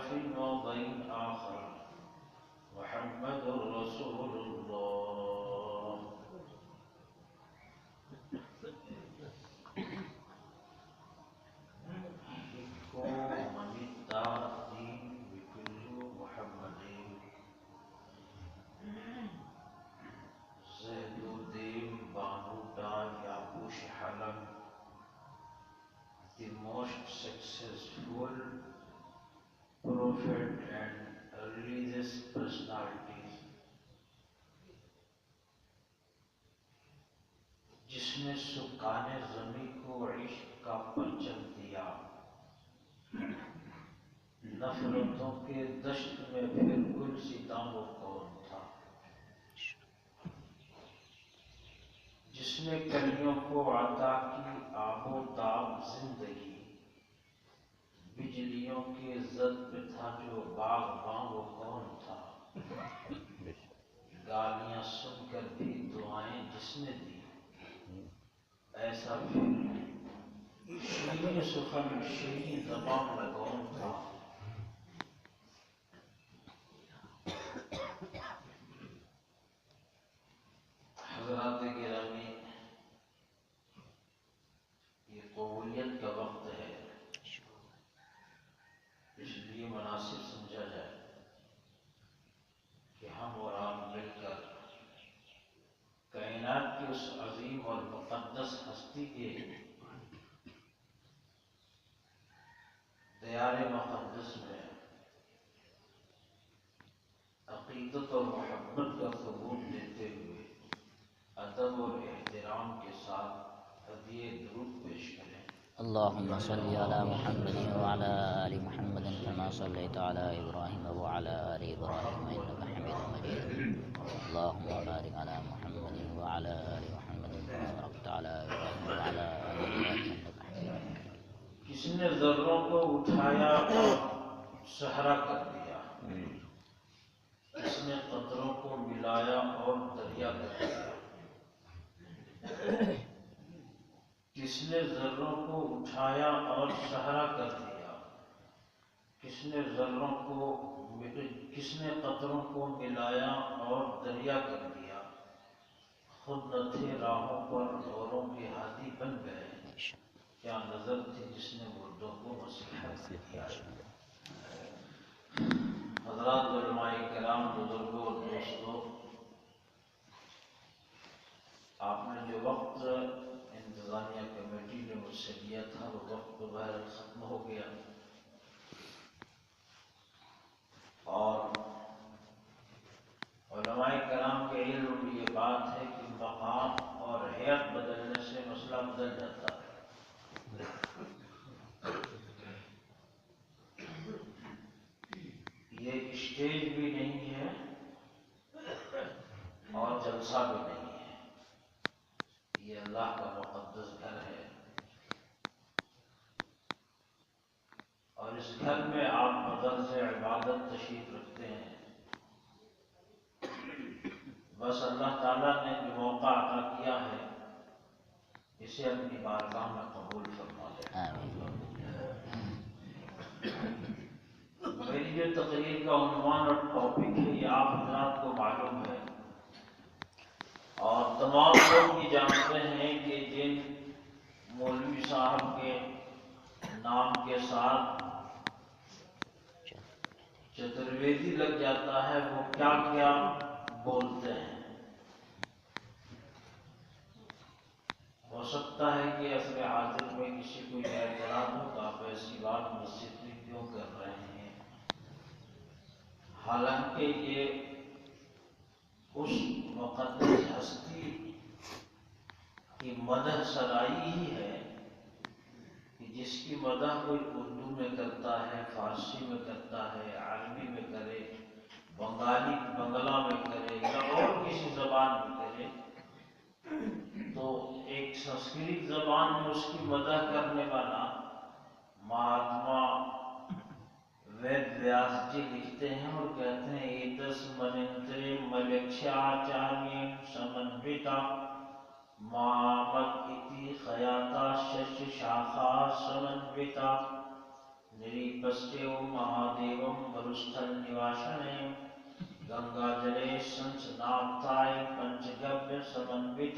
في موضع آخر محمد رسول الله. من ادعى الدين بكل محمد زید الدین بانودا یابوش حلم. The most successful prophet and religious personalities, جس نے سکان زمین کو عشق کا پرچم دیا، نفرتوں کے دشت میں پھر گل سیتا وہ کون تھا، جس نے کلیوں کو عطا کی آب و تاب زندگی، بجلیوں کے زد پہ تھا جو باغباں وہ کون تھا، گالیاں سن کر بھی دعائیں جس نے دی، ایسا پھر شیریں سخن شیریں زبان میں کون تھا. حضرات گرامی، یہ قبولیت کا وقت ہے، اس لیے مناسب سمجھا جائے کہ ہم اور آپ مل کر کائنات کی اس عظیم اور مقدس ہستی کے دیار مقدس میں عقیدت اور محبت کا ثبوت دیتے ہوئے ادب اور احترام کے ساتھ ہدیہ درود پیش کریں. اللهم صل على محمد وعلى آل محمد كما صليت على إبراهيم وعلى آل إبراهيم إنك حميد مجيد. اللهم بارك على محمد وعلى آل محمد كما باركت على إبراهيم وعلى آل إبراهيم إنك حميد مجيد. کس نے ذروں کو اٹھایا اور صحرا کر دیا، کس نے قطروں کو ملایا اور دریا کر دیا، کس نے ذروں کو اٹھایا اور صحرا کر دیا، کس نے قطروں کو ملایا اور دریا کر دیا، خود نہ تھے راہوں پر اوروں کے ہادی بن گئے، کیا نظر تھی جس نے مردوں کو مسیحا کیا. حضرات علماء کرام، بزرگوں اور دوستوں، آپ نے جو وقت انتظامیہ کمیٹی نے مجھ سے لیا تھا وہ وقت بغیر ختم ہو گیا، اور علماء کرام کے علم میں یہ بات ہے کہ مقام اور حیت بدلنے سے مسئلہ بدل جاتا ہے. یہ اسٹیج بھی نہیں ہے اور جلسہ بھی نہیں ہے، یہ اللہ کا مقدس گھر ہے، اور اس گھر میں آپ بغرض عبادت تشریف رکھتے ہیں. بس اللہ تعالیٰ نے جو موقع عطا کیا ہے اسے اپنی بارگاہ میں قبول فرما لیں. میری جو تقریر کا عنوان اور ٹاپک ہے یہ آپ حضرات کو معلوم ہے، اور تمام لوگ یہ جانتے ہیں کہ جن مولوی صاحب کے نام کے ساتھ چترویدی لگ جاتا ہے وہ کیا کیا بولتے ہیں. ہو سکتا ہے کہ عصر حاضر میں کسی کو یہ اعتراض ہو کہ آپ ایسی بات مسجد میں کیوں کر رہے ہیں، حالانکہ یہ اس مقدس ہستی کی مدح سرائی ہی ہے کہ جس کی مدح کوئی اردو میں کرتا ہے، فارسی میں کرتا ہے، عربی میں کرے، بنگلہ میں کرے یا اور کسی زبان میں کرے، تو ایک سنسکرت زبان میں اس کی مدح کرنے والا مہاتما وید ویاس جی لکھتے ہیں اور کہتے ہیں ایتس منترے ملکشاچاریم سمنوتا مامت اتی خیاتا شش شاخا سمنوتا نریپستیو مہادیوم